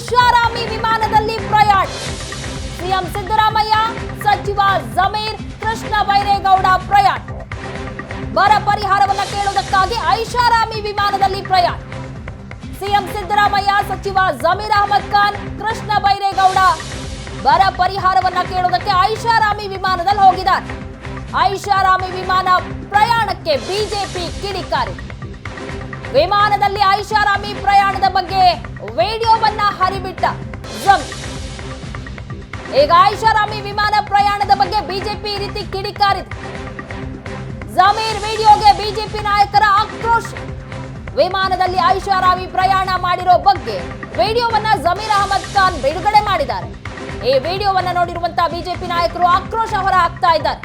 ಐಷಾರಾಮಿ ವಿಮಾನದಲ್ಲಿ ಪ್ರಯಾಣ. ಸಿಎಂ ಸಿದ್ದರಾಮಯ್ಯ, ಸಚಿವ ಜಮೀರ್, ಕೃಷ್ಣ ಬೈರೇಗೌಡ ಪ್ರಯಾಣ. ಬರ ಪರಿಹಾರವನ್ನ ಕೇಳುವುದಕ್ಕಾಗಿ ಐಷಾರಾಮಿ ವಿಮಾನದಲ್ಲಿ ಪ್ರಯಾಣ. ಸಿಎಂ ಸಿದ್ದರಾಮಯ್ಯ, ಸಚಿವ ಜಮೀರ್ ಅಹಮದ್ ಖಾನ್, ಕೃಷ್ಣ ಬೈರೇಗೌಡ ಬರ ಪರಿಹಾರವನ್ನ ಕೇಳುವುದಕ್ಕೆ ಐಷಾರಾಮಿ ವಿಮಾನದಲ್ಲಿ ಹೋಗಿದ್ದಾರೆ. ಐಷಾರಾಮಿ ವಿಮಾನ ಪ್ರಯಾಣಕ್ಕೆ ಬಿಜೆಪಿ ಕಿಡಿಕಾರಿ. ವಿಮಾನದಲ್ಲಿ ಐಷಾರಾಮಿ ಪ್ರಯಾಣದ ಬಗ್ಗೆ ವಿಡಿಯೋವನ್ನ ಹರಿಬಿಟ್ಟ ಜಮೀರ್. ಈಗ ಐಷಾರಾಮಿ ವಿಮಾನ ಪ್ರಯಾಣದ ಬಗ್ಗೆ ಬಿಜೆಪಿ ಈ ರೀತಿ ಕಿಡಿಕಾರಿದೆ. ಜಮೀರ್ ವಿಡಿಯೋಗೆ ಬಿಜೆಪಿ ನಾಯಕರ ಆಕ್ರೋಶ. ವಿಮಾನದಲ್ಲಿ ಐಷಾರಾಮಿ ಪ್ರಯಾಣ ಮಾಡಿರೋ ಬಗ್ಗೆ ವಿಡಿಯೋವನ್ನ ಜಮೀರ್ ಅಹಮದ್ ಖಾನ್ ಬಿಡುಗಡೆ ಮಾಡಿದ್ದಾರೆ. ಈ ವಿಡಿಯೋವನ್ನ ನೋಡಿರುವಂತಹ ಬಿಜೆಪಿ ನಾಯಕರು ಆಕ್ರೋಶ ಹೊರ ಹಾಕ್ತಾ ಇದ್ದಾರೆ.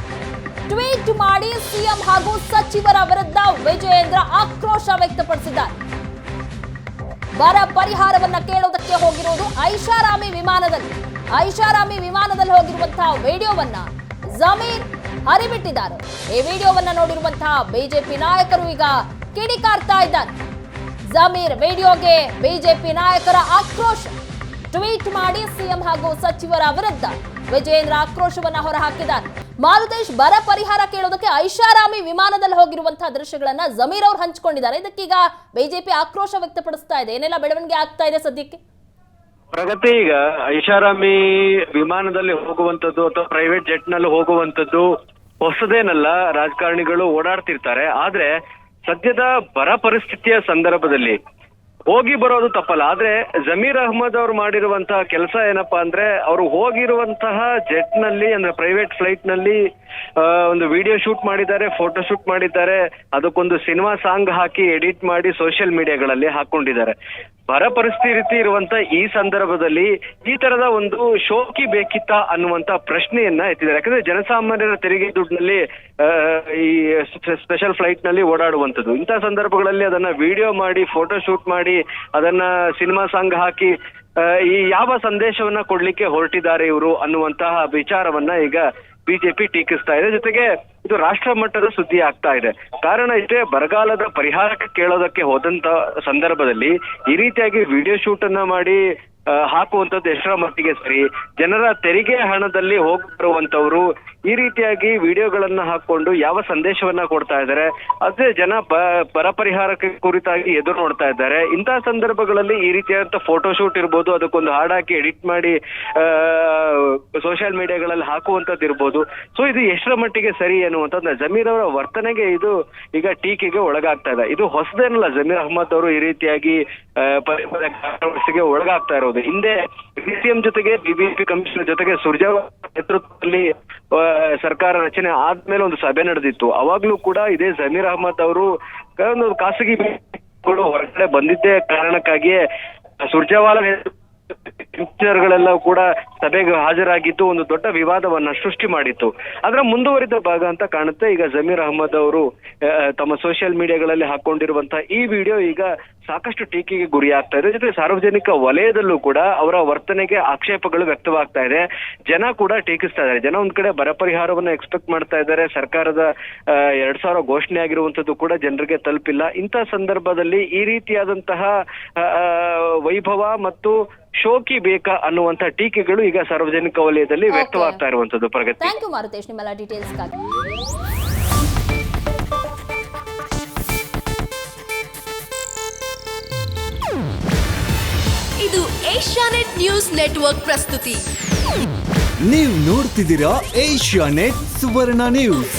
ಟ್ವೀಟ್ ಮಾಡಿ ಸಿಎಂ ಹಾಗೂ ಸಚಿವರ ವಿರುದ್ಧ ವಿಜಯೇಂದ್ರ ಆಕ್ರೋಶ ವ್ಯಕ್ತಪಡಿಸಿದ್ದಾರೆ. ಬರ ಪರಿಹಾರವನ್ನ ಕೇಳೋದಕ್ಕೆ ಹೋಗಿರೋದು ಐಷಾರಾಮಿ ವಿಮಾನದಲ್ಲಿ. ಐಷಾರಾಮಿ ವಿಮಾನದಲ್ಲಿ ಹೋಗಿರುವಂತಹ ವಿಡಿಯೋವನ್ನ ಜಮೀರ್ ಹರಿಬಿಟ್ಟಿದ್ದಾರೆ. ಈ ವಿಡಿಯೋವನ್ನ ನೋಡಿರುವಂತಹ ಬಿಜೆಪಿ ನಾಯಕರು ಈಗ ಕಿಡಿಕಾರ್ತಾ ಇದ್ದಾರೆ. ಜಮೀರ್ ವಿಡಿಯೋಗೆ ಬಿಜೆಪಿ ನಾಯಕರ ಆಕ್ರೋಶ. ಟ್ವೀಟ್ ಮಾಡಿ ಸಿಎಂ ಹಾಗೂ ಸಚಿವರ ವಿರುದ್ಧ ವಿಜಯೇಂದ್ರ ಆಕ್ರೋಶವನ್ನ ಹೊರಹಾಕಿದ್ದಾರೆ. ಮಾರುತೇಶ್, ಬರ ಪರಿಹಾರ ಕೇಳೋದಕ್ಕೆ ಐಷಾರಾಮಿ ವಿಮಾನದಲ್ಲಿ ಹೋಗಿರುವಂತಹ ದೃಶ್ಯಗಳನ್ನ ಜಮೀರ್ ಅವರು ಹಂಚಿಕೊಂಡಿದ್ದಾರೆ. ಇದಕ್ಕೀಗ ಬಿಜೆಪಿ ಆಕ್ರೋಶ ವ್ಯಕ್ತಪಡಿಸ್ತಾ ಇದೆ. ಏನೆಲ್ಲ ಬೆಳವಣಿಗೆ ಆಗ್ತಾ ಇದೆ ಸದ್ಯಕ್ಕೆ? ಪ್ರಗತಿ, ಈಗ ಐಷಾರಾಮಿ ವಿಮಾನದಲ್ಲಿ ಹೋಗುವಂತದ್ದು ಅಥವಾ ಪ್ರೈವೇಟ್ ಜೆಟ್ ನಲ್ಲಿ ಹೋಗುವಂತದ್ದು ಹೊಸದೇನಲ್ಲ. ರಾಜಕಾರಣಿಗಳು ಓಡಾಡ್ತಿರ್ತಾರೆ. ಆದ್ರೆ ಸದ್ಯದ ಬರ ಪರಿಸ್ಥಿತಿಯ ಸಂದರ್ಭದಲ್ಲಿ ಹೋಗಿ ಬರೋದು ತಪ್ಪಲ್ಲ. ಆದ್ರೆ ಜಮೀರ್ ಅಹಮದ್ ಅವ್ರು ಮಾಡಿರುವಂತಹ ಕೆಲಸ ಏನಪ್ಪಾ ಅಂದ್ರೆ, ಅವರು ಹೋಗಿರುವಂತಹ ಜೆಟ್ ನಲ್ಲಿ ಅಂದ್ರೆ ಪ್ರೈವೇಟ್ ಫ್ಲೈಟ್ ನಲ್ಲಿ ಒಂದು ವಿಡಿಯೋ ಶೂಟ್ ಮಾಡಿದ್ದಾರೆ, ಫೋಟೋ ಶೂಟ್ ಮಾಡಿದ್ದಾರೆ. ಅದಕ್ಕೊಂದು ಸಿನಿಮಾ ಸಾಂಗ್ ಹಾಕಿ ಎಡಿಟ್ ಮಾಡಿ ಸೋಷಿಯಲ್ ಮೀಡಿಯಾಗಳಲ್ಲಿ ಹಾಕೊಂಡಿದ್ದಾರೆ. ಬರ ಪರಿಸ್ಥಿತಿ ಇರುವಂತ ಈ ಸಂದರ್ಭದಲ್ಲಿ ಈ ತರದ ಒಂದು ಶೋಕಿ ಬೇಕಿತ್ತ ಅನ್ನುವಂತ ಪ್ರಶ್ನೆಯನ್ನ ಎತ್ತಿದ್ದಾರೆ. ಯಾಕಂದ್ರೆ ಜನಸಾಮಾನ್ಯರ ತೆರಿಗೆ ದುಡ್ಡಿನಲ್ಲಿ ಈ ಸ್ಪೆಷಲ್ ಫ್ಲೈಟ್ ನಲ್ಲಿ ಓಡಾಡುವಂಥದ್ದು. ಇಂತಹ ಸಂದರ್ಭಗಳಲ್ಲಿ ಅದನ್ನ ವಿಡಿಯೋ ಮಾಡಿ, ಫೋಟೋ ಶೂಟ್ ಮಾಡಿ, ಅದನ್ನ ಸಿನಿಮಾ ಸಾಂಗ್ ಹಾಕಿ ಈ ಯಾವ ಸಂದೇಶವನ್ನ ಕೊಡ್ಲಿಕ್ಕೆ ಹೊರಟಿದ್ದಾರೆ ಇವರು ಅನ್ನುವಂತಹ ವಿಚಾರವನ್ನ ಈಗ ಬಿಜೆಪಿ ಟೀಕಿಸ್ತಾ ಇದೆ. ಜೊತೆಗೆ ಇದು ರಾಷ್ಟ್ರ ಮಟ್ಟದ ಸುದ್ದಿ ಆಗ್ತಾ ಇದೆ. ಕಾರಣ ಇಷ್ಟೇ, ಬರಗಾಲದ ಪರಿಹಾರಕ್ಕೆ ಕೇಳೋದಕ್ಕೆ ಹೋದಂತ ಸಂದರ್ಭದಲ್ಲಿ ಈ ರೀತಿಯಾಗಿ ವಿಡಿಯೋ ಶೂಟ್ ಅನ್ನ ಮಾಡಿ ಹಾಕುವಂಥದ್ದು ಎಷ್ಟರ ಮಟ್ಟಿಗೆ ಸರಿ? ಜನರ ತೆರಿಗೆ ಹಣದಲ್ಲಿ ಹೋಗಿರುವಂತವ್ರು ಈ ರೀತಿಯಾಗಿ ವಿಡಿಯೋಗಳನ್ನ ಹಾಕೊಂಡು ಯಾವ ಸಂದೇಶವನ್ನ ಕೊಡ್ತಾ ಇದ್ದಾರೆ? ಅದೇ ಜನ ಬರ ಪರಿಹಾರಕ್ಕೆ ಕುರಿತಾಗಿ ಎದುರು ನೋಡ್ತಾ ಇದ್ದಾರೆ. ಇಂತಹ ಸಂದರ್ಭಗಳಲ್ಲಿ ಈ ರೀತಿಯಾದಂತ ಫೋಟೋ ಶೂಟ್ ಇರ್ಬೋದು, ಅದಕ್ಕೊಂದು ಹಾಡಾಕಿ ಎಡಿಟ್ ಮಾಡಿ ಸೋಷಿಯಲ್ ಮೀಡಿಯಾಗಳಲ್ಲಿ ಹಾಕುವಂತದ್ದು ಇರ್ಬೋದು. ಸೊ ಇದು ಎಷ್ಟರ ಮಟ್ಟಿಗೆ ಸರಿ ಅನ್ನುವಂಥದ್ದು ಜಮೀರ್ ಅವರ ವರ್ತನೆಗೆ ಇದು ಈಗ ಟೀಕೆಗೆ ಒಳಗಾಗ್ತಾ ಇದೆ. ಇದು ಹೊಸದೇನಲ್ಲ. ಜಮೀರ್ ಅಹಮದ್ ಅವರು ಈ ರೀತಿಯಾಗಿ ಕಾಂಟ್ರವರ್ಸಿಗೆ ಒಳಗಾಗ್ತಾ ಇರೋದು. ಹಿಂದೆ ಸಿಎಂ ಜೊತೆಗೆ ಬಿಬಿಎಂಪಿ ಕಮಿಷನರ್ ಜೊತೆಗೆ ಸುರ್ಜೇವಾಲಾ ನೇತೃತ್ವದಲ್ಲಿ ಸರ್ಕಾರ ರಚನೆ ಆದ್ಮೇಲೆ ಒಂದು ಸಭೆ ನಡೆದಿತ್ತು. ಅವಾಗ್ಲೂ ಕೂಡ ಇದೇ ಜಮೀರ್ ಅಹಮದ್ ಅವರು ಒಂದು ಖಾಸಗಿ ಹೊರಗಡೆ ಬಂದಿದ್ದೇ ಕಾರಣಕ್ಕಾಗಿಯೇ ಸುರ್ಜೇವಾಲಾ ಗಳೆಲ್ಲ ಕೂಡ ಸಭೆಗೆ ಹಾಜರಾಗಿದ್ದು ಒಂದು ದೊಡ್ಡ ವಿವಾದವನ್ನ ಸೃಷ್ಟಿ ಮಾಡಿತ್ತು. ಅದರ ಮುಂದುವರಿದ ಭಾಗ ಅಂತ ಕಾಣುತ್ತೆ. ಈಗ ಜಮೀರ್ ಅಹಮದ್ ಅವರು ತಮ್ಮ ಸೋಷಿಯಲ್ ಮೀಡಿಯಾಗಳಲ್ಲಿ ಹಾಕೊಂಡಿರುವಂತಹ ಈ ವಿಡಿಯೋ ಈಗ ಸಾಕಷ್ಟು ಟೀಕೆಗೆ ಗುರಿ ಆಗ್ತಾ ಇದೆ. ಜೊತೆ ಸಾರ್ವಜನಿಕ ವಲಯದಲ್ಲೂ ಕೂಡ ಅವರ ವರ್ತನೆಗೆ ಆಕ್ಷೇಪಗಳು ವ್ಯಕ್ತವಾಗ್ತಾ ಇದೆ. ಜನ ಕೂಡ ಟೀಕಿಸ್ತಾ ಇದ್ದಾರೆ. ಜನ ಒಂದ್ ಕಡೆ ಬರ ಪರಿಹಾರವನ್ನ ಎಕ್ಸ್ಪೆಕ್ಟ್ ಮಾಡ್ತಾ ಇದ್ದಾರೆ. ಸರ್ಕಾರದ 2000 ಘೋಷಣೆ ಆಗಿರುವಂತದ್ದು ಕೂಡ ಜನರಿಗೆ ತಲುಪಿಲ್ಲ. ಇಂತಹ ಸಂದರ್ಭದಲ್ಲಿ ಈ ರೀತಿಯಾದಂತಹ ವೈಭವ ಮತ್ತು ಶೋಕಿ ಬೇಕಾ ಅನ್ನುವಂತ ಟೀಕೆಗಳು ಈಗ ಸಾರ್ವಜನಿಕ ವಲಯದಲ್ಲಿ ವ್ಯಕ್ತವಾಗ್ತಾ ಇರುವಂತದ್ದು. ಪ್ರಗತಿ, ಥ್ಯಾಂಕ್ ಯು ಮಾರುತೇಶ್, ನಿಮ್ಮೆಲ್ಲ ಡೀಟೇಲ್ಸ್ಗಾಗಿ. ಇದು ಏಷ್ಯಾನೆಟ್ ನ್ಯೂಸ್ ನೆಟ್ವರ್ಕ್ ಪ್ರಸ್ತುತಿ. ನೀವು ನೋಡ್ತಿದ್ದೀರಾ ಏಷ್ಯಾನೆಟ್ ಸುವರ್ಣ ನ್ಯೂಸ್.